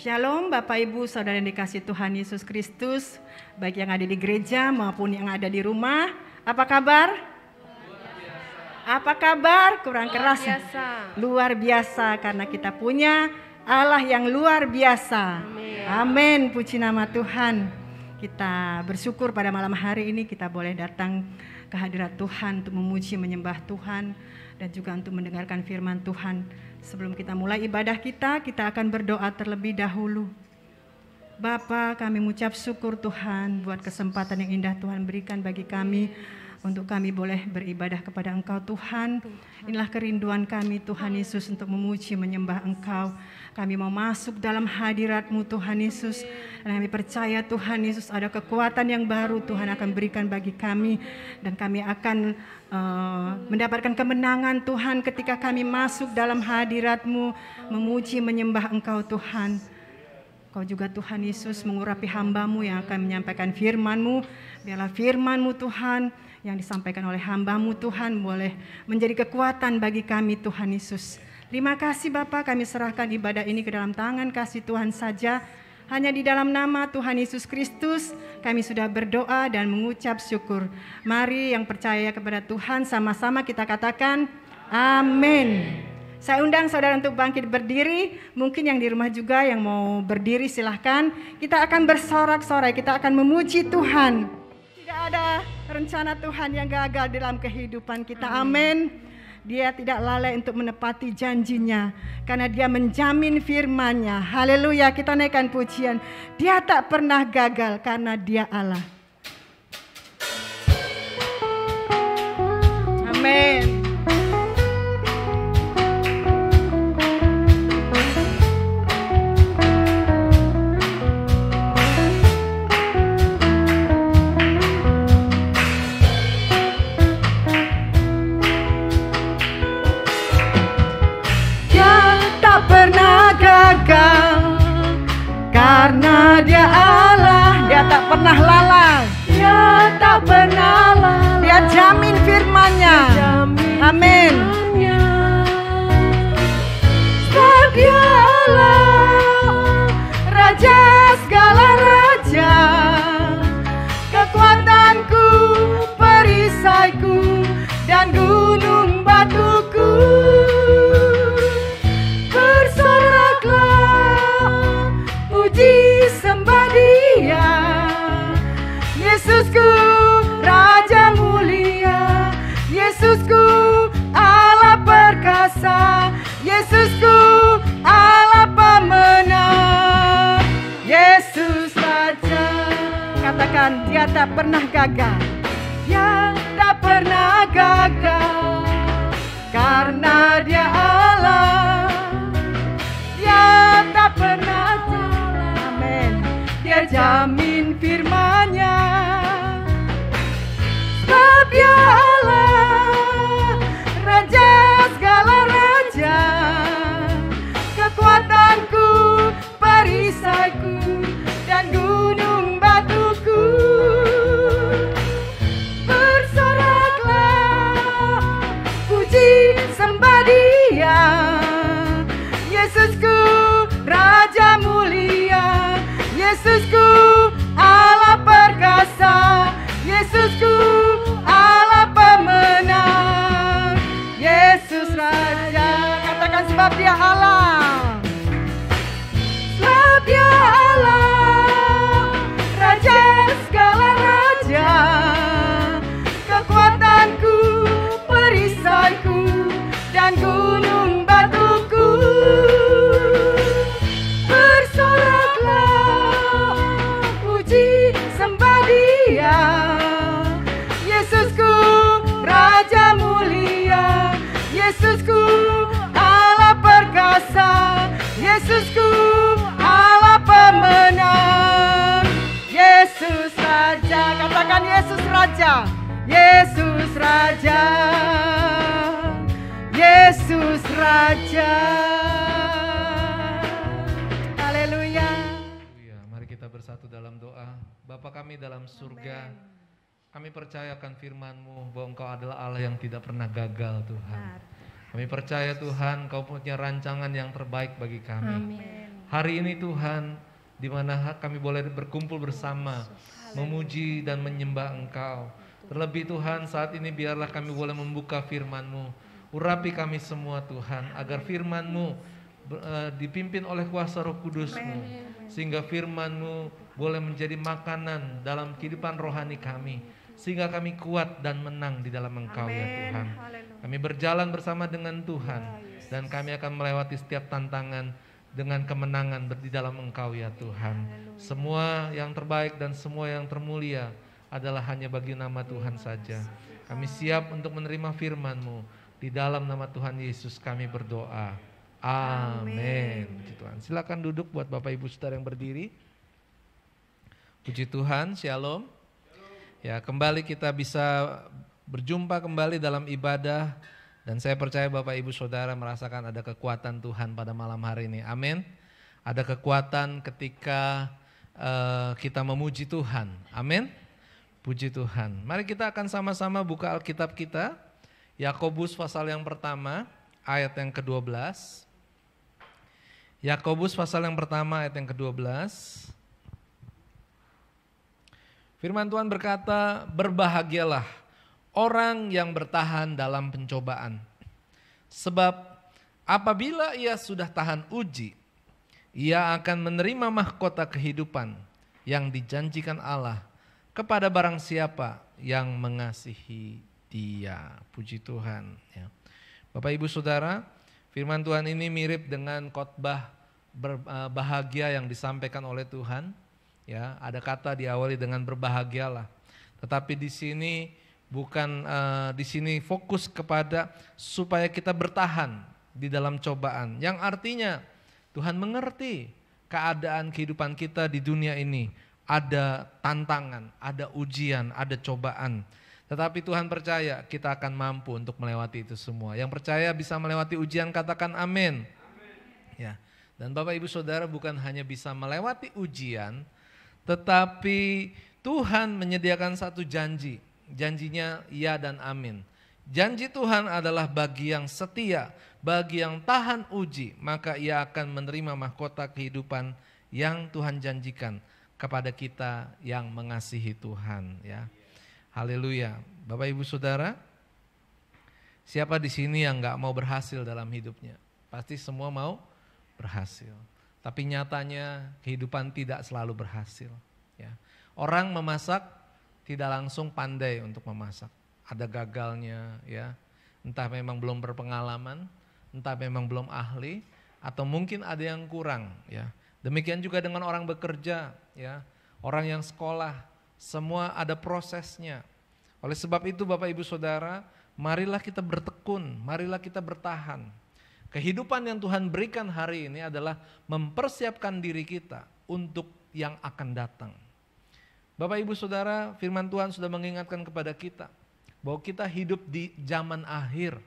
Shalom Bapak Ibu Saudara yang dikasihi Tuhan Yesus Kristus, baik yang ada di gereja maupun yang ada di rumah. Apa kabar? Apa kabar? Kurang keras. Luar biasa karena kita punya Allah yang luar biasa. Amin. Puji nama Tuhan. Kita bersyukur pada malam hari ini kita boleh datang ke hadirat Tuhan untuk memuji menyembah Tuhan dan juga untuk mendengarkan firman Tuhan. Sebelum kita mulai ibadah kita akan berdoa terlebih dahulu. Bapa, kami mengucap syukur Tuhan buat kesempatan yang indah Tuhan berikan bagi kami untuk kami boleh beribadah kepada Engkau Tuhan. Inilah kerinduan kami Tuhan Yesus untuk memuji menyembah Engkau. Kami mau masuk dalam hadirat-Mu Tuhan Yesus. Dan kami percaya Tuhan Yesus ada kekuatan yang baru Tuhan akan berikan bagi kami. Dan kami akan mendapatkan kemenangan Tuhan ketika kami masuk dalam hadirat-Mu. Memuji menyembah Engkau Tuhan. Kau juga Tuhan Yesus mengurapi hamba-Mu yang akan menyampaikan firman-Mu. Biarlah firman-Mu Tuhan yang disampaikan oleh hamba-Mu Tuhan boleh menjadi kekuatan bagi kami Tuhan Yesus. Terima kasih Bapa, kami serahkan ibadah ini ke dalam tangan kasih Tuhan saja. Hanya di dalam nama Tuhan Yesus Kristus kami sudah berdoa dan mengucap syukur. Mari yang percaya kepada Tuhan sama-sama kita katakan amin. Saya undang saudara untuk bangkit berdiri. Mungkin yang di rumah juga yang mau berdiri silahkan. Kita akan bersorak-sorai, kita akan memuji Tuhan. Tidak ada rencana Tuhan yang gagal dalam kehidupan kita. Amin. Dia tidak lalai untuk menepati janjinya karena dia menjamin firman-Nya. Haleluya, kita naikkan pujian. Dia tak pernah gagal karena dia Allah. Amin. Karena dia Allah, dia tak pernah lalai. Dia tak pernah lalai. Dia jamin firman-Nya. Amin. Sebab dia Allah, Raja segala raja, kekuatanku, perisaiku, dan gunung batuku. Puji sembah Dia, Yesusku Raja mulia, Yesusku Allah perkasa, Yesusku Allah pemenang, Yesus Raja. Katakan dia tak pernah gagal, dia tak pernah gagal, karena dia Allah, dia tak pernah. Dia jamin firman-Nya. Sebab dia Allah, Raja segala raja, kekuatanku, perisaiku, dan gunung batuku. Bersoraklah, puji sembah Dia, Yesusku Raja mulia, Yesusku Allah perkasa, Yesusku Allah pemenang, Yesus Raja. Katakan sebab dia Allah, sebab dia Allah, Raja segala raja, kekuatanku, perisaiku, dan gunung batuku. Yesusku Raja mulia, Yesusku Allah perkasa, Yesusku Allah pemenang, Yesus Raja. Katakan Yesus Raja, Yesus Raja, Yesus Raja. Haleluya. Mari kita bersatu dalam doa. Bapa kami dalam surga, kami percayakan firman-Mu bahwa Engkau adalah Allah yang tidak pernah gagal Tuhan. Kami percaya Tuhan Kau punya rancangan yang terbaik bagi kami. Amin. Hari ini Tuhan, di mana kami boleh berkumpul bersama, memuji dan menyembah Engkau. Terlebih Tuhan, saat ini biarlah kami boleh membuka firman-Mu. Urapi kami semua Tuhan, agar firman-Mu dipimpin oleh kuasa Roh Kudus-Mu, sehingga firman-Mu boleh menjadi makanan dalam kehidupan rohani kami, sehingga kami kuat dan menang di dalam Engkau ya Tuhan. Kami berjalan bersama dengan Tuhan, dan kami akan melewati setiap tantangan dengan kemenangan di dalam Engkau ya Tuhan. Semua yang terbaik dan semua yang termulia adalah hanya bagi nama Tuhan saja. Kami siap untuk menerima firman-Mu. Di dalam nama Tuhan Yesus kami berdoa. Amin. Puji Tuhan. Silakan duduk buat Bapak Ibu Saudara yang berdiri. Puji Tuhan, Shalom. Ya, kembali kita bisa berjumpa kembali dalam ibadah, dan saya percaya Bapak Ibu Saudara merasakan ada kekuatan Tuhan pada malam hari ini. Amin. Ada kekuatan ketika kita memuji Tuhan. Amin. Puji Tuhan. Mari kita akan sama-sama buka Alkitab kita. Yakobus pasal yang pertama, ayat yang ke-12. Yakobus pasal yang pertama, ayat yang ke-12. Firman Tuhan berkata, berbahagialah orang yang bertahan dalam pencobaan. Sebab apabila ia sudah tahan uji, ia akan menerima mahkota kehidupan yang dijanjikan Allah kepada barang siapa yang mengasihi Dia. Puji Tuhan. Ya. Bapak Ibu Saudara, firman Tuhan ini mirip dengan khotbah berbahagia yang disampaikan oleh Tuhan. Ya, ada kata diawali dengan berbahagialah. Tetapi di sini bukan di sini fokus kepada supaya kita bertahan di dalam cobaan. Yang artinya Tuhan mengerti keadaan kehidupan kita di dunia ini. Ada tantangan, ada ujian, ada cobaan. Tetapi Tuhan percaya kita akan mampu untuk melewati itu semua. Yang percaya bisa melewati ujian katakan amin. Ya. Dan Bapak Ibu Saudara bukan hanya bisa melewati ujian, tetapi Tuhan menyediakan satu janji. Janjinya ya dan amin. Janji Tuhan adalah bagi yang setia, bagi yang tahan uji, maka ia akan menerima mahkota kehidupan yang Tuhan janjikan kepada kita yang mengasihi Tuhan, ya. Haleluya. Bapak Ibu Saudara, siapa di sini yang gak mau berhasil dalam hidupnya? Pasti semua mau berhasil. Tapi nyatanya kehidupan tidak selalu berhasil, ya. Orang memasak tidak langsung pandai untuk memasak. Ada gagalnya, ya. Entah memang belum berpengalaman, entah memang belum ahli, atau mungkin ada yang kurang, ya. Demikian juga dengan orang bekerja, ya, orang yang sekolah, semua ada prosesnya. Oleh sebab itu Bapak Ibu Saudara, marilah kita bertekun, marilah kita bertahan. Kehidupan yang Tuhan berikan hari ini adalah mempersiapkan diri kita untuk yang akan datang. Bapak Ibu Saudara, firman Tuhan sudah mengingatkan kepada kita bahwa kita hidup di zaman akhir.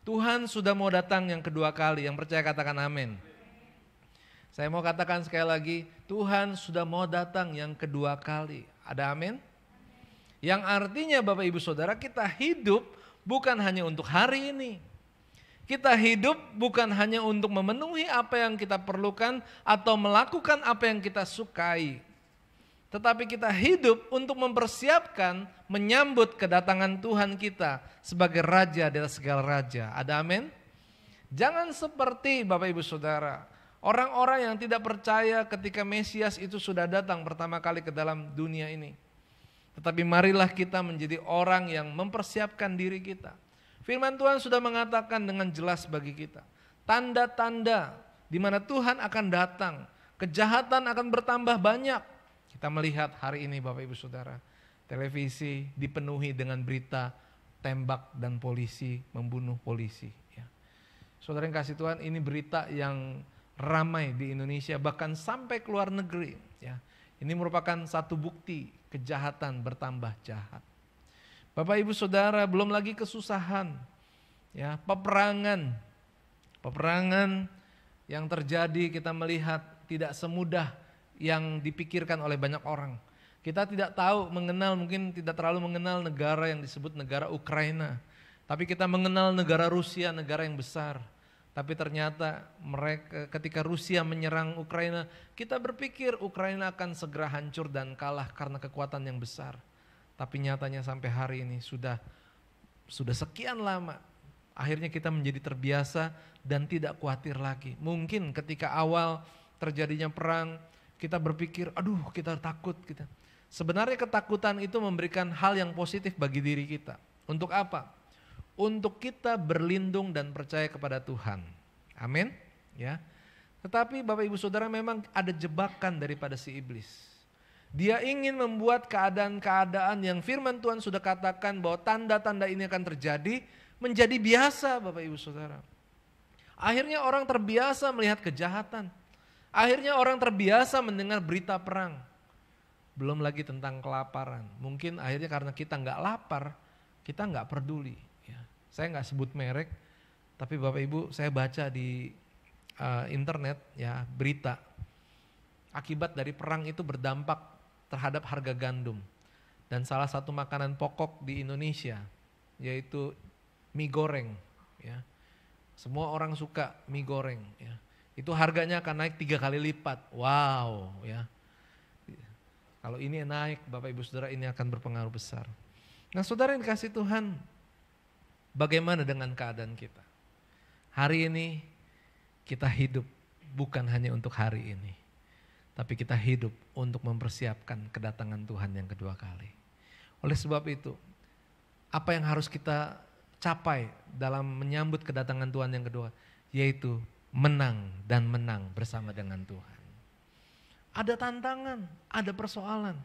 Tuhan sudah mau datang yang kedua kali, yang percaya katakan amin. Saya mau katakan sekali lagi, Tuhan sudah mau datang yang kedua kali. Ada amin? Yang artinya Bapak Ibu Saudara, kita hidup bukan hanya untuk hari ini. Kita hidup bukan hanya untuk memenuhi apa yang kita perlukan atau melakukan apa yang kita sukai. Tetapi kita hidup untuk mempersiapkan menyambut kedatangan Tuhan kita sebagai Raja di atas segala raja. Ada amin? Jangan seperti Bapak Ibu Saudara, orang-orang yang tidak percaya ketika Mesias itu sudah datang pertama kali ke dalam dunia ini. Tetapi marilah kita menjadi orang yang mempersiapkan diri kita. Firman Tuhan sudah mengatakan dengan jelas bagi kita. Tanda-tanda di mana Tuhan akan datang. Kejahatan akan bertambah banyak. Kita melihat hari ini Bapak Ibu Saudara. Televisi dipenuhi dengan berita tembak dan polisi membunuh polisi. Ya. Saudara yang kasih Tuhan, ini berita yang ramai di Indonesia bahkan sampai ke luar negeri. Ya. Ini merupakan satu bukti kejahatan bertambah jahat. Bapak Ibu Saudara, belum lagi kesusahan, ya, peperangan yang terjadi kita melihat tidak semudah yang dipikirkan oleh banyak orang. Kita tidak tahu mengenal, mungkin tidak terlalu mengenal negara yang disebut negara Ukraina, tapi kita mengenal negara Rusia, negara yang besar. Tapi ternyata mereka ketika Rusia menyerang Ukraina, kita berpikir Ukraina akan segera hancur dan kalah karena kekuatan yang besar. Tapi nyatanya sampai hari ini sudah sekian lama, akhirnya kita menjadi terbiasa dan tidak khawatir lagi. Mungkin ketika awal terjadinya perang, kita berpikir, aduh kita takut. Sebenarnya ketakutan itu memberikan hal yang positif bagi diri kita. Untuk apa? Untuk kita berlindung dan percaya kepada Tuhan. Amin. Ya. Tetapi Bapak Ibu Saudara, memang ada jebakan daripada si iblis. Dia ingin membuat keadaan-keadaan yang firman Tuhan sudah katakan bahwa tanda-tanda ini akan terjadi, menjadi biasa Bapak Ibu Saudara. Akhirnya orang terbiasa melihat kejahatan. Akhirnya orang terbiasa mendengar berita perang. Belum lagi tentang kelaparan. Mungkin akhirnya karena kita nggak lapar, kita nggak peduli. Saya nggak sebut merek, tapi Bapak Ibu saya baca di internet ya berita. Akibat dari perang itu berdampak terhadap harga gandum. Dan salah satu makanan pokok di Indonesia yaitu mie goreng. Ya. Semua orang suka mie goreng. Ya. Itu harganya akan naik 3 kali lipat. Wow. Ya. Kalau ini naik Bapak Ibu Saudara, ini akan berpengaruh besar. Nah saudara yang dikasih Tuhan, bagaimana dengan keadaan kita? Hari ini kita hidup bukan hanya untuk hari ini, tapi kita hidup untuk mempersiapkan kedatangan Tuhan yang kedua kali. Oleh sebab itu, apa yang harus kita capai dalam menyambut kedatangan Tuhan yang kedua? Yaitu menang dan menang bersama dengan Tuhan. Ada tantangan, ada persoalan.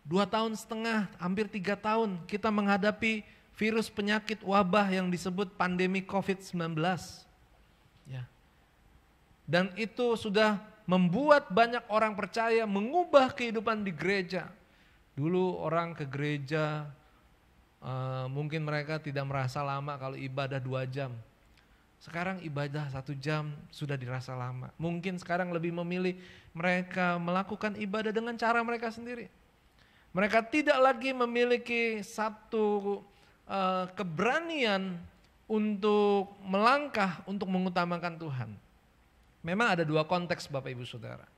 2,5 tahun, hampir 3 tahun kita menghadapi virus penyakit wabah yang disebut pandemi COVID-19. Ya. Dan itu sudah membuat banyak orang percaya, mengubah kehidupan di gereja. Dulu orang ke gereja, mungkin mereka tidak merasa lama kalau ibadah 2 jam. Sekarang ibadah 1 jam sudah dirasa lama. Mungkin sekarang lebih memilih mereka melakukan ibadah dengan cara mereka sendiri. Mereka tidak lagi memiliki satu keberanian untuk melangkah, untuk mengutamakan Tuhan. Memang ada 2 konteks Bapak Ibu Saudara.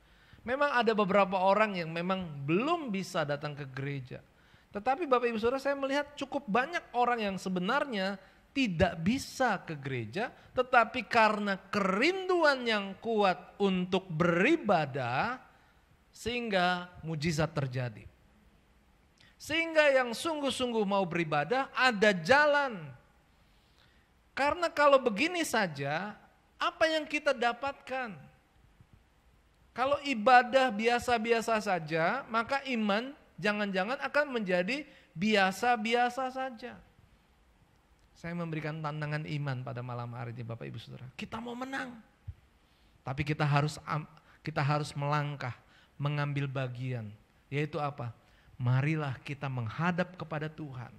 Memang ada beberapa orang yang memang belum bisa datang ke gereja. Tetapi Bapak Ibu Saudara, saya melihat cukup banyak orang yang sebenarnya tidak bisa ke gereja, tetapi karena kerinduan yang kuat untuk beribadah, sehingga mujizat terjadi. Sehingga yang sungguh-sungguh mau beribadah ada jalan. Karena kalau begini saja, apa yang kita dapatkan? Kalau ibadah biasa-biasa saja, maka iman jangan-jangan akan menjadi biasa-biasa saja. Saya memberikan tantangan iman pada malam hari ini Bapak Ibu Saudara. Kita mau menang. Tapi kita harus melangkah, mengambil bagian. Yaitu apa? Marilah kita menghadap kepada Tuhan,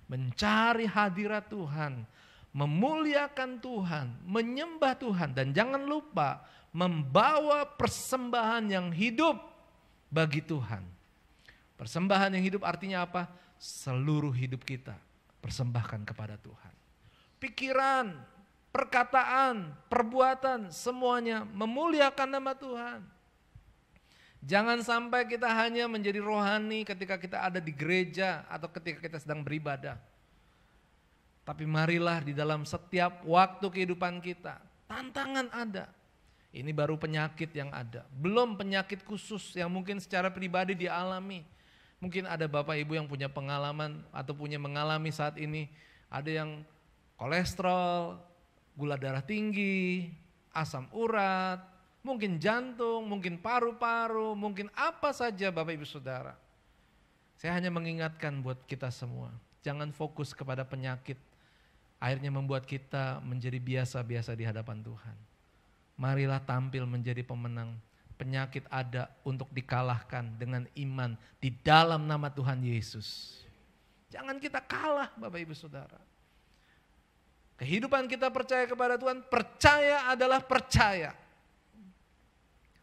mencari hadirat Tuhan, memuliakan Tuhan, menyembah Tuhan, dan jangan lupa membawa persembahan yang hidup bagi Tuhan. Persembahan yang hidup artinya apa? Seluruh hidup kita persembahkan kepada Tuhan. Pikiran, perkataan, perbuatan, semuanya memuliakan nama Tuhan. Jangan sampai kita hanya menjadi rohani ketika kita ada di gereja atau ketika kita sedang beribadah. Tapi marilah di dalam setiap waktu kehidupan kita, tantangan ada. Ini baru penyakit yang ada, belum penyakit khusus yang mungkin secara pribadi dialami. Mungkin ada Bapak Ibu yang punya pengalaman atau punya mengalami saat ini, ada yang kolesterol, gula darah tinggi, asam urat, mungkin jantung, mungkin paru-paru, mungkin apa saja Bapak Ibu Saudara. Saya hanya mengingatkan buat kita semua, jangan fokus kepada penyakit, akhirnya membuat kita menjadi biasa-biasa di hadapan Tuhan. Marilah tampil menjadi pemenang. Penyakit ada untuk dikalahkan dengan iman di dalam nama Tuhan Yesus. Jangan kita kalah Bapak Ibu Saudara. Kehidupan kita percaya kepada Tuhan, percaya adalah percaya.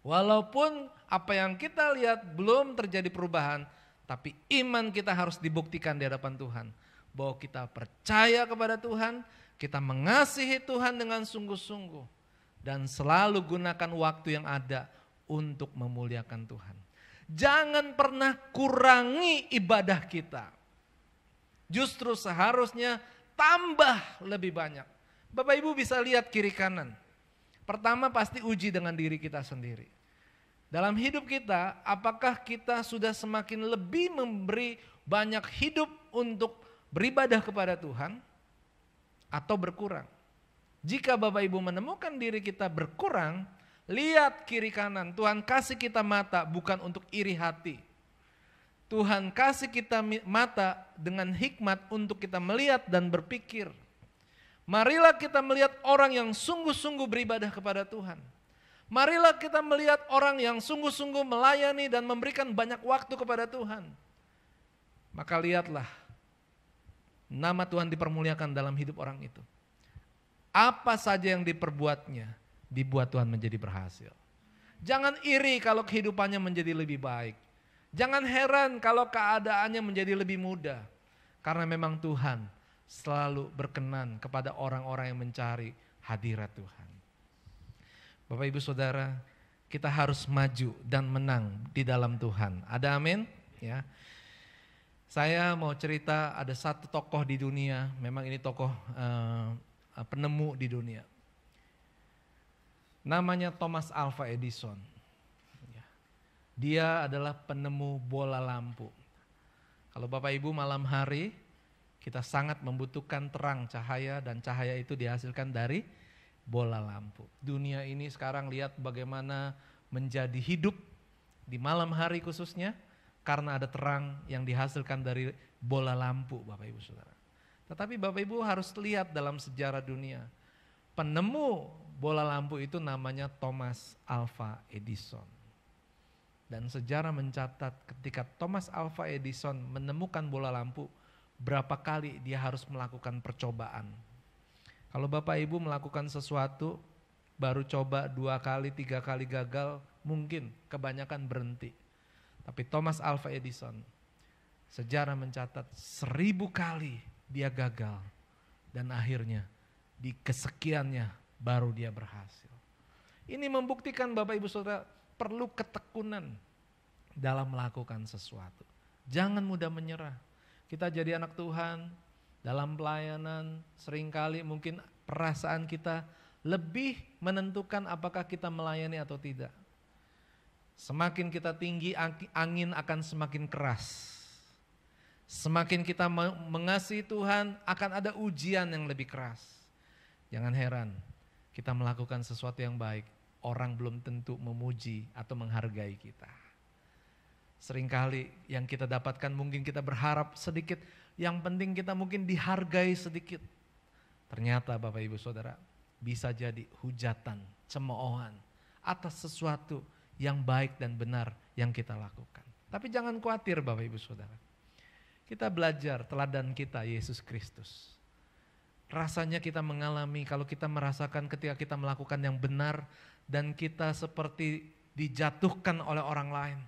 Walaupun apa yang kita lihat belum terjadi perubahan, tapi iman kita harus dibuktikan di hadapan Tuhan. Bahwa kita percaya kepada Tuhan kita mengasihi Tuhan dengan sungguh-sungguh, dan selalu gunakan waktu yang ada untuk memuliakan Tuhan. Jangan pernah kurangi ibadah kita. Justru seharusnya tambah lebih banyak. Bapak Ibu bisa lihat kiri kanan. Pertama pasti uji dengan diri kita sendiri. Dalam hidup kita, apakah kita sudah semakin lebih memberi banyak hidup untuk beribadah kepada Tuhan atau berkurang? Jika Bapak Ibu menemukan diri kita berkurang, lihat kiri kanan. Tuhan kasih kita mata bukan untuk iri hati. Tuhan kasih kita mata dengan hikmat untuk kita melihat dan berpikir. Marilah kita melihat orang yang sungguh-sungguh beribadah kepada Tuhan. Marilah kita melihat orang yang sungguh-sungguh melayani dan memberikan banyak waktu kepada Tuhan. Maka lihatlah, nama Tuhan dipermuliakan dalam hidup orang itu. Apa saja yang diperbuatnya, dibuat Tuhan menjadi berhasil. Jangan iri kalau kehidupannya menjadi lebih baik. Jangan heran kalau keadaannya menjadi lebih mudah. Karena memang Tuhan selalu berkenan kepada orang-orang yang mencari hadirat Tuhan. Bapak Ibu Saudara, kita harus maju dan menang di dalam Tuhan. Ada amin? Ya. Saya mau cerita ada satu tokoh di dunia, memang ini tokoh penemu di dunia. Namanya Thomas Alva Edison. Dia adalah penemu bola lampu. Kalau Bapak Ibu malam hari, kita sangat membutuhkan terang cahaya, dan cahaya itu dihasilkan dari bola lampu. Dunia ini sekarang lihat bagaimana menjadi hidup di malam hari khususnya, karena ada terang yang dihasilkan dari bola lampu, Bapak Ibu Saudara. Tetapi Bapak Ibu harus lihat dalam sejarah dunia, penemu bola lampu itu namanya Thomas Alva Edison. Dan sejarah mencatat ketika Thomas Alva Edison menemukan bola lampu, berapa kali dia harus melakukan percobaan. Kalau Bapak Ibu melakukan sesuatu, baru coba 2 kali, 3 kali gagal, mungkin kebanyakan berhenti. Tapi Thomas Alva Edison, sejarah mencatat 1000 kali dia gagal. Dan akhirnya di kesekiannya baru dia berhasil. Ini membuktikan Bapak Ibu Saudara, perlu ketekunan dalam melakukan sesuatu. Jangan mudah menyerah. Kita jadi anak Tuhan, dalam pelayanan seringkali mungkin perasaan kita lebih menentukan apakah kita melayani atau tidak. Semakin kita tinggi, angin akan semakin keras. Semakin kita mengasihi Tuhan, akan ada ujian yang lebih keras. Jangan heran, kita melakukan sesuatu yang baik, orang belum tentu memuji atau menghargai kita. Seringkali yang kita dapatkan mungkin kita berharap sedikit, yang penting kita mungkin dihargai sedikit. Ternyata Bapak Ibu Saudara, bisa jadi hujatan, cemoohan atas sesuatu yang baik dan benar yang kita lakukan. Tapi jangan khawatir Bapak Ibu Saudara. Kita belajar teladan kita Yesus Kristus. Rasanya kita mengalami kalau kita merasakan ketika kita melakukan yang benar dan kita seperti dijatuhkan oleh orang lain.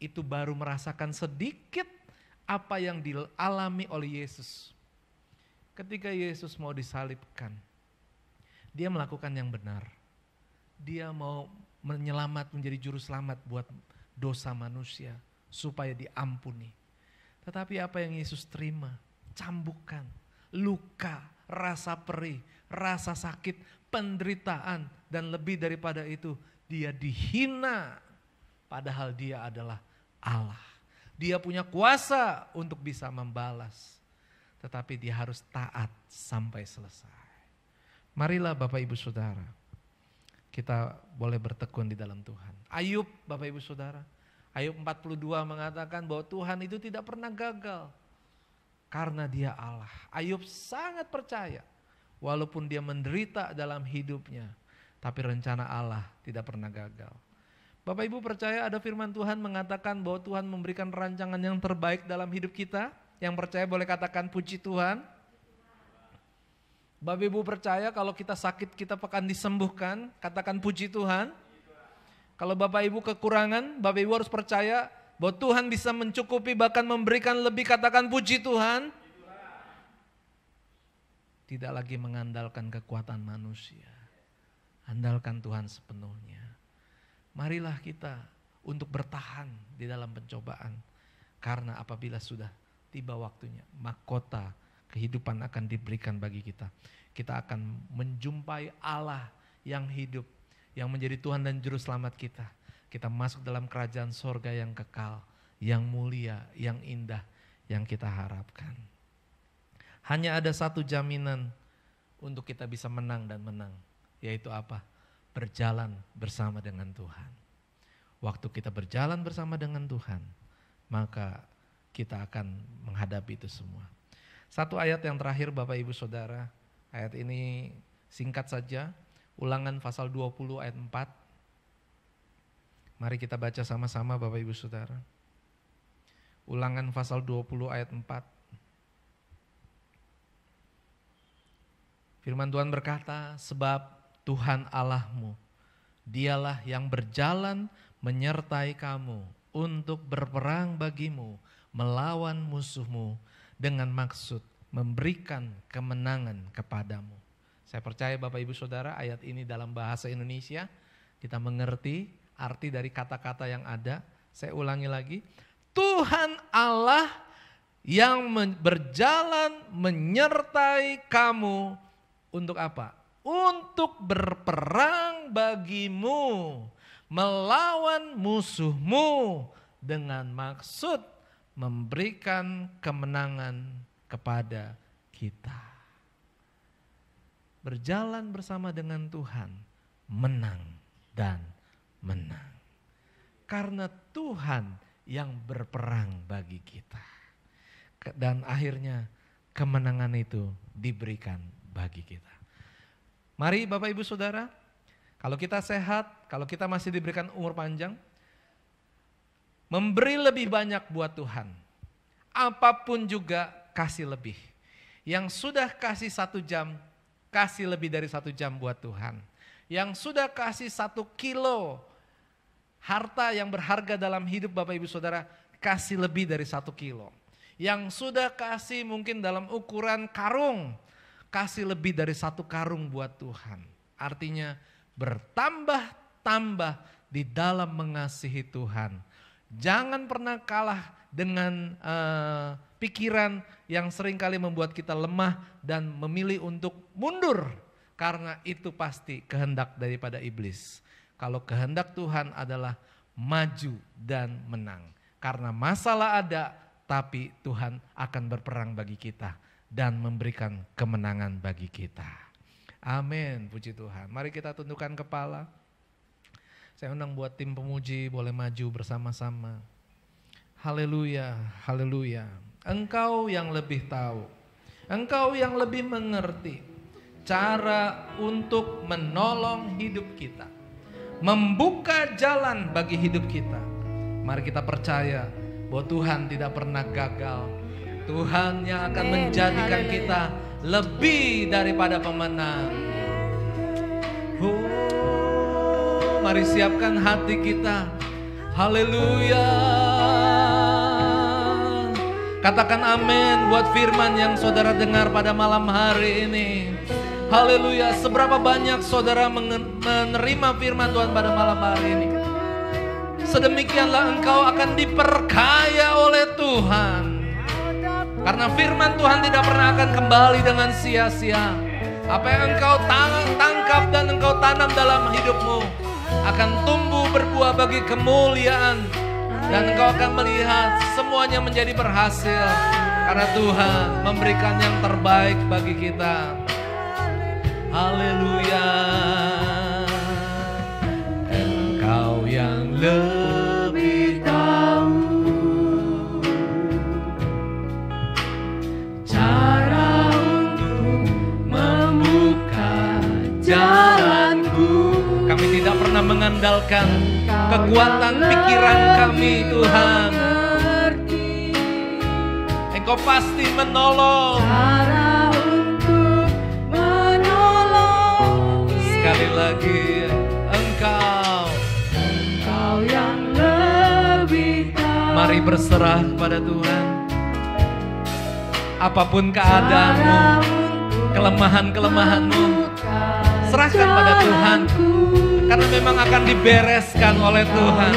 Itu baru merasakan sedikit apa yang dialami oleh Yesus. Ketika Yesus mau disalibkan, dia melakukan yang benar. Dia mau menyelamat, menjadi juru selamat buat dosa manusia supaya diampuni. Tetapi apa yang Yesus terima? Cambukan, luka, rasa perih, rasa sakit, penderitaan, dan lebih daripada itu dia dihina. Padahal dia adalah Allah. Dia punya kuasa untuk bisa membalas. Tetapi dia harus taat sampai selesai. Marilah Bapak Ibu Saudara, kita boleh bertekun di dalam Tuhan. Ayub Bapak Ibu Saudara, Ayub 42 mengatakan bahwa Tuhan itu tidak pernah gagal. Karena dia Allah. Ayub sangat percaya, walaupun dia menderita dalam hidupnya, tapi rencana Allah tidak pernah gagal. Bapak Ibu percaya ada firman Tuhan mengatakan bahwa Tuhan memberikan rancangan yang terbaik dalam hidup kita? Yang percaya boleh katakan puji Tuhan. Bapak Ibu percaya kalau kita sakit kita akan disembuhkan? Katakan puji Tuhan. Kalau Bapak Ibu kekurangan, Bapak Ibu harus percaya bahwa Tuhan bisa mencukupi bahkan memberikan lebih, katakan puji Tuhan. tidak lagi mengandalkan kekuatan manusia. Andalkan Tuhan sepenuhnya. Marilah kita untuk bertahan di dalam pencobaan. Karena apabila sudah tiba waktunya, mahkota kehidupan akan diberikan bagi kita. Kita akan menjumpai Allah yang hidup, yang menjadi Tuhan dan Juru Selamat kita. Kita masuk dalam kerajaan sorga yang kekal, yang mulia, yang indah, yang kita harapkan. Hanya ada satu jaminan untuk kita bisa menang dan menang. Yaitu apa? Berjalan bersama dengan Tuhan. Waktu kita berjalan bersama dengan Tuhan, maka kita akan menghadapi itu semua. Satu ayat yang terakhir Bapak Ibu Saudara, ayat ini singkat saja, Ulangan pasal 20 ayat 4. Mari kita baca sama-sama Bapak Ibu Saudara. Ulangan pasal 20 ayat 4. Firman Tuhan berkata, sebab Tuhan Allahmu, dialah yang berjalan menyertai kamu untuk berperang bagimu, melawan musuhmu dengan maksud memberikan kemenangan kepadamu. Saya percaya Bapak Ibu Saudara ayat ini dalam bahasa Indonesia kita mengerti arti dari kata-kata yang ada. Saya ulangi lagi, Tuhan Allah yang berjalan menyertai kamu untuk apa? Untuk berperang bagimu, melawan musuhmu dengan maksud memberikan kemenangan kepada kita. Berjalan bersama dengan Tuhan, menang dan menang. Karena Tuhan yang berperang bagi kita. Dan akhirnya kemenangan itu diberikan bagi kita. Mari Bapak Ibu Saudara, kalau kita sehat, kalau kita masih diberikan umur panjang, memberi lebih banyak buat Tuhan. Apapun juga kasih lebih. Yang sudah kasih 1 jam, kasih lebih dari 1 jam buat Tuhan. Yang sudah kasih 1 kilo harta yang berharga dalam hidup Bapak Ibu Saudara, kasih lebih dari 1 kilo. Yang sudah kasih mungkin dalam ukuran karung, kasih lebih dari 1 karung buat Tuhan. Artinya bertambah-tambah di dalam mengasihi Tuhan. Jangan pernah kalah dengan pikiran yang seringkali membuat kita lemah dan memilih untuk mundur. Karena itu pasti kehendak daripada iblis. Kalau kehendak Tuhan adalah maju dan menang. Karena masalah ada, tapi Tuhan akan berperang bagi kita dan memberikan kemenangan bagi kita. Amin, puji Tuhan. Mari kita tundukkan kepala. Saya undang buat tim pemuji boleh maju bersama-sama. Haleluya, haleluya. Engkau yang lebih tahu, Engkau yang lebih mengerti cara untuk menolong hidup kita, membuka jalan bagi hidup kita. Mari kita percaya bahwa Tuhan tidak pernah gagal. Tuhan yang akan menjadikan kita lebih daripada pemenang. Mari siapkan hati kita. Haleluya. Katakan amin buat firman yang saudara dengar pada malam hari ini. Haleluya. Seberapa banyak saudara menerima firman Tuhan pada malam hari ini. Sedemikianlah engkau akan diperkaya oleh Tuhan. Karena firman Tuhan tidak pernah akan kembali dengan sia-sia. Apa yang engkau tangkap dan engkau tanam dalam hidupmu akan tumbuh berbuah bagi kemuliaan. Dan engkau akan melihat semuanya menjadi berhasil. Karena Tuhan memberikan yang terbaik bagi kita. Haleluya. Engkau yang lebih tahu cara untuk membuka jalanku. Kami tidak pernah mengandalkan kekuatan pikiran kami, Tuhan. Engkau pasti menolong. Sekali lagi, Engkau yang lebih tahu. Mari berserah kepada Tuhan. Apapun keadaanmu, kelemahan-kelemahanmu. Serahkan pada Tuhan, karena memang akan dibereskan oleh Tuhan.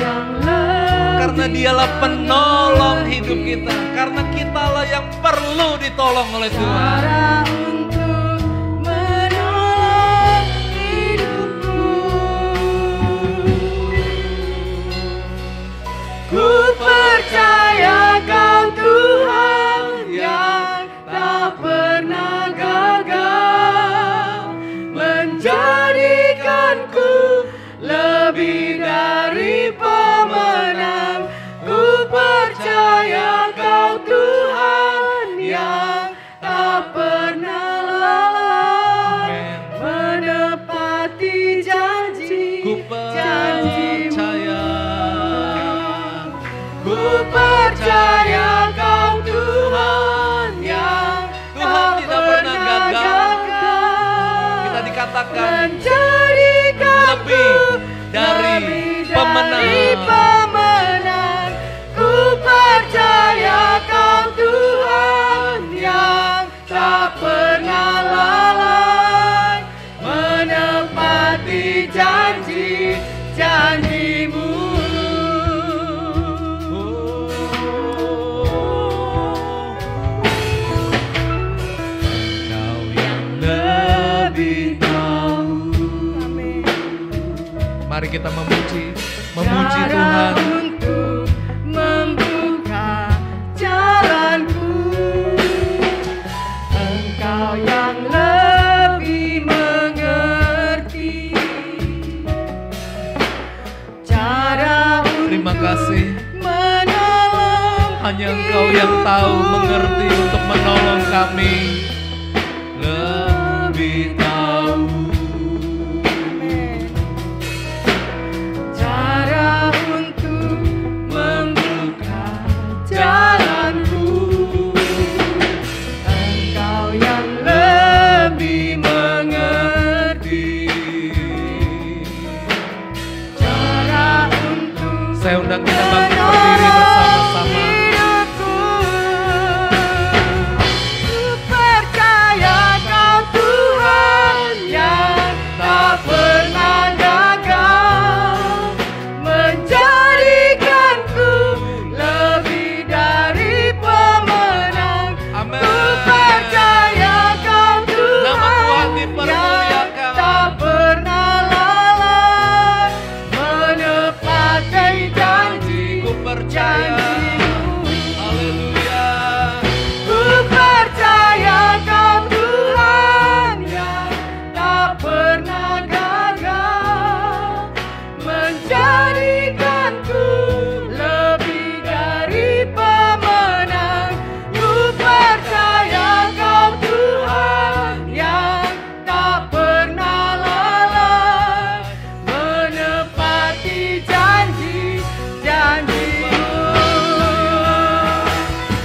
Karena Dialah penolong hidup kita, karena kitalah yang perlu ditolong oleh Tuhan. Ku percaya Kau Tuhan yang tak pernah gagal, menjadikanku lebih dari pemenang. Ku percaya Kau Tuhan yang tak pernah lalai, menepati janji-janji-Mu. Ku percaya Kau Tuhan yang tak pernah gagal. Kita dikatakan menjadikanku lebih dari pemenang. Ku percaya Kau Tuhan yang tak pernah lalai, menepati janji-janji-Mu. Mari kita memuji Tuhan. Untuk membuka jalanku, Engkau yang lebih mengerti cara untuk Terima kasih. menolong. Hanya Engkau yang tahu, mengerti untuk menolong kami. Lebih tahu. Jalanku, Engkau yang lebih mengerti cara untuk. Saya undang kita bangkit berdiri bersama-sama. Ku percaya Kau Tuhan yang tak pernah gagal, menjadikanku lebih dari pemenang. Amin. Ku percaya Kau Nama Tuhan Tuhan dipermuliakan. yang tak pernah lalai, menepati Ku percaya. Haleluya. Ku percaya Kau Tuhan yang tak pernah gagal, menjadikanku lebih dari pemenang. Ku percaya Kau Tuhan yang tak pernah lalai, menepati janji-janji-Mu.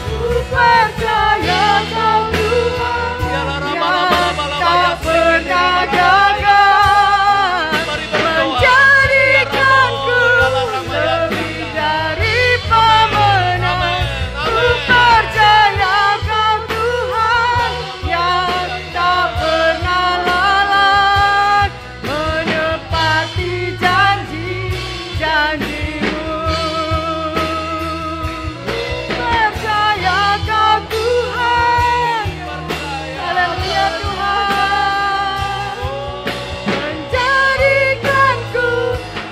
Ku percaya Kau Tuhan yang tak pernah gagal, menjadikanku lebih dari pemenang. Ku percaya Kau Tuhan yang tak pernah lalai, menepati janji-janji-Mu. Percaya Kau Tuhan, haleluya Tuhan, menjadikanku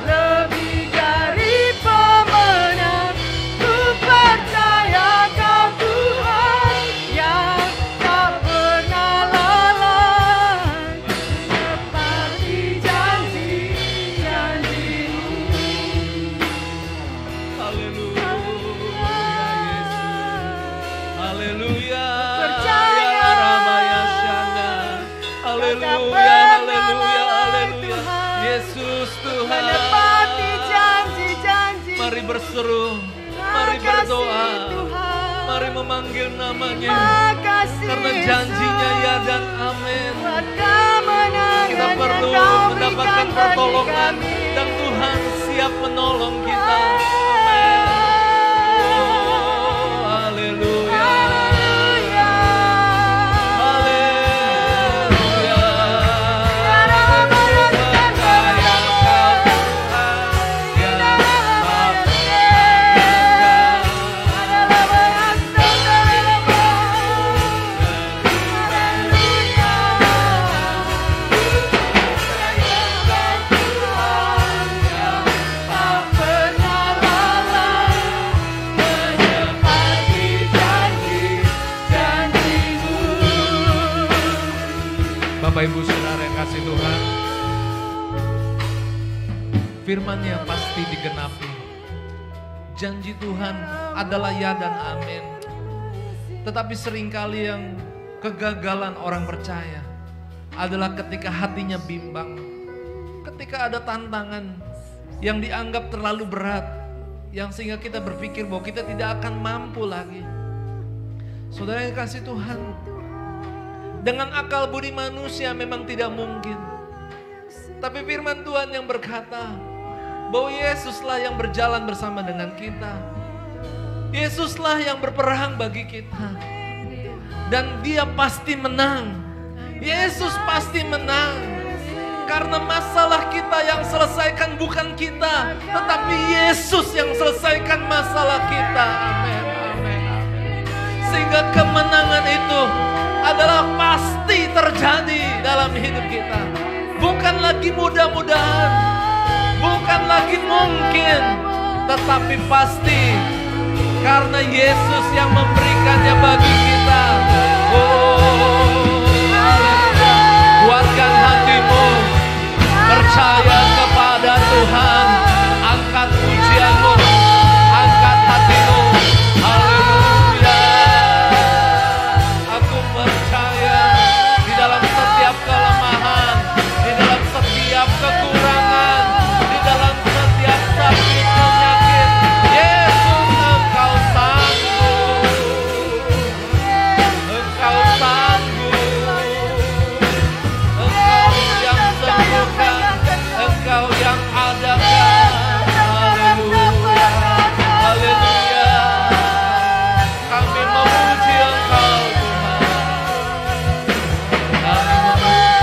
lebih dari pemenang. Ku percaya Kau Tuhan yang tak pernah lalai, menepati janji-janji-Mu. Haleluya. Haleluya. Percaya. Ya Ramaya Shana. Haleluya. Tak pernah Haleluya. lalai, Haleluya. Tuhan. Yesus Tuhan. Menepati janji-janji. Mari berseru. Mari Terima kasih, berdoa. Tuhan. Mari memanggil namanya. Terima kasih, Karena janjinya ya dan amin. buat kemenangan Kita perlu yang Kau mendapatkan berikan bagi pertolongan. kami. Dan Tuhan siap menolong kita. Amin. Oh, haleluya. Haleluya. Haleluya. Bapak Ibu Saudara yang kasih Tuhan, firman-Nya pasti digenapi. Janji Tuhan adalah ya dan amin. Tetapi seringkali yang kegagalan orang percaya adalah ketika hatinya bimbang, ketika ada tantangan yang dianggap terlalu berat, yang sehingga kita berpikir bahwa kita tidak akan mampu lagi. Saudara yang kasih Tuhan, dengan akal budi manusia memang tidak mungkin. Tapi firman Tuhan yang berkata bahwa Yesuslah yang berjalan bersama dengan kita. Yesuslah yang berperang bagi kita. Dan Dia pasti menang. Yesus pasti menang. Karena masalah kita yang selesaikan bukan kita, tetapi Yesus yang selesaikan masalah kita. Amin, amin, amin. Sehingga kemenangan itu adalah pasti terjadi dalam hidup kita. Bukan lagi mudah-mudahan, bukan lagi mungkin, tetapi pasti. Karena Yesus yang memberikannya bagi kita. Oh, kuatkan hatimu, percaya kepada Tuhan, angkat pujianmu, angkat hatimu. Haleluya. Aku percaya di dalam setiap kelemahan, di dalam setiap kekurangan, di dalam setiap sakit penyakit, Yesus Engkau sanggup. Engkau sanggup. Engkau yang sembuhkan, Engkau yang adakan. Haleluya, haleluya. Kami memuji Engkau Tuhan. Kami memuji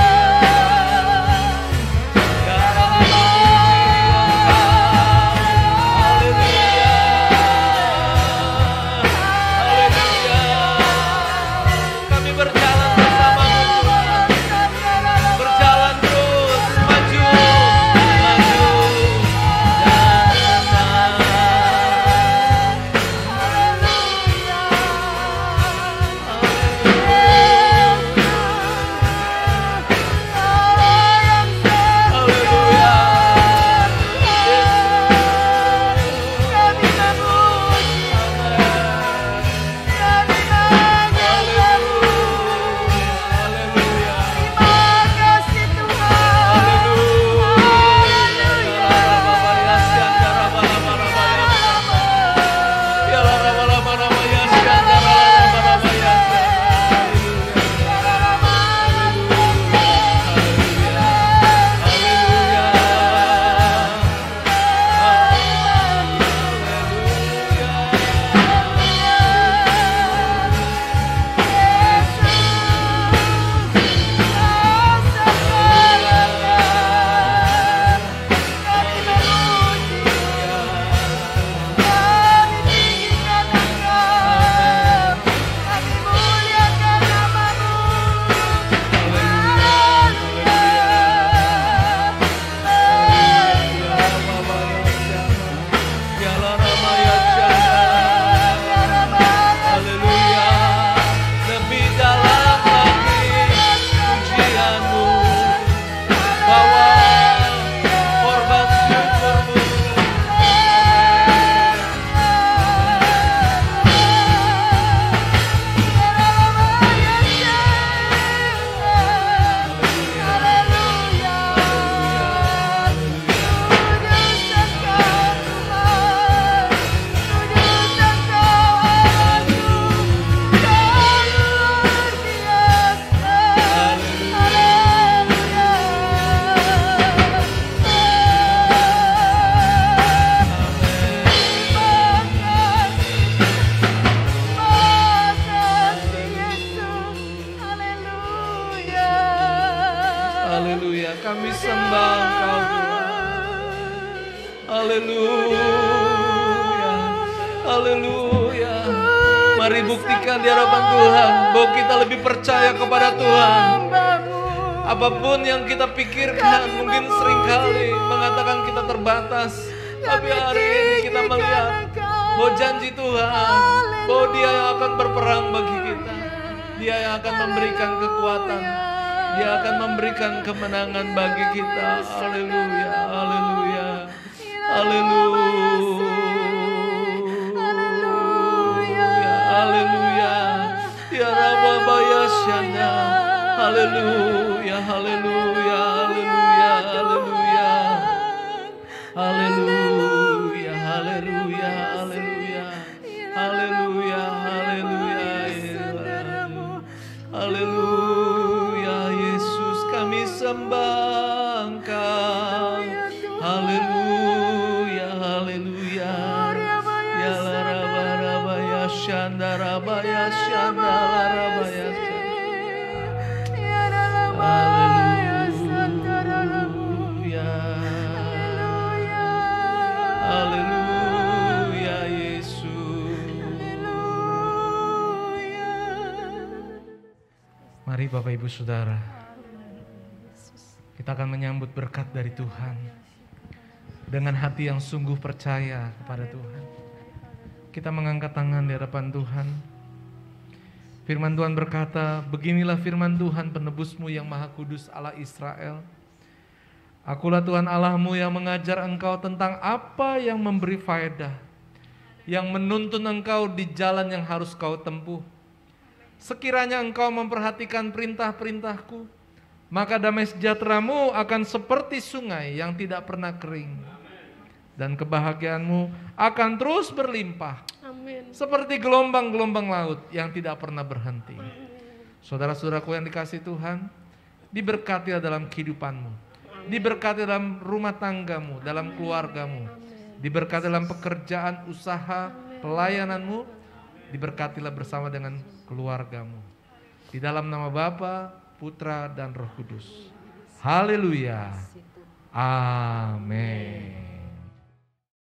Engkau. Kami memuji Engkau. Haleluya, haleluya. Kami berjalan bersama-Mu Tuhan. Berjalan terus, maju, maju, jangan menang. Haleluya. Lebih dalam lagi pujianmu, bawa korban syukurmu. Haleluya, kami sembah Engkau Tuhan. Haleluya, haleluya. Mari buktikan di hadapan Tuhan bahwa kita lebih percaya kepada Tuhan. Apapun yang kita pikirkan mungkin seringkali mengatakan kita terbatas. Tapi hari ini kita melihat bahwa janji Tuhan, bahwa Dia yang akan berperang bagi kita. Dia yang akan memberikan kekuatan. Dia akan memberikan kemenangan bagi kita. Haleluya, haleluya, haleluya, haleluya. Ya Rabaya Shana. Haleluya, haleluya, haleluya, haleluya. Haleluya, haleluya, haleluya. Haleluya, haleluya. Haleluya, Yesus kami sembah Engkau. Haleluya, haleluya. Ya Rabaya Shanda, Rabaya Shanda, Rabaya Shanda. Haleluya, Yesus. Mari Bapak Ibu Saudara, kita akan menyambut berkat dari Tuhan dengan hati yang sungguh percaya kepada Tuhan. Kita mengangkat tangan di hadapan Tuhan. Firman Tuhan berkata, beginilah firman Tuhan penebusmu yang maha kudus Allah Israel. Akulah Tuhan Allahmu yang mengajar engkau tentang apa yang memberi faedah, yang menuntun engkau di jalan yang harus kau tempuh. Sekiranya engkau memperhatikan perintah-perintahku, maka damai sejahteramu akan seperti sungai yang tidak pernah kering. Dan kebahagiaanmu akan terus berlimpah. Amin. Seperti gelombang-gelombang laut yang tidak pernah berhenti. Saudara-saudaraku yang dikasihi Tuhan, diberkati dalam kehidupanmu, diberkati dalam rumah tanggamu, dalam keluargamu, diberkati dalam pekerjaan, usaha, pelayananmu, diberkatilah bersama dengan keluargamu. Di dalam nama Bapa, Putra, dan Roh Kudus. Haleluya. Amin.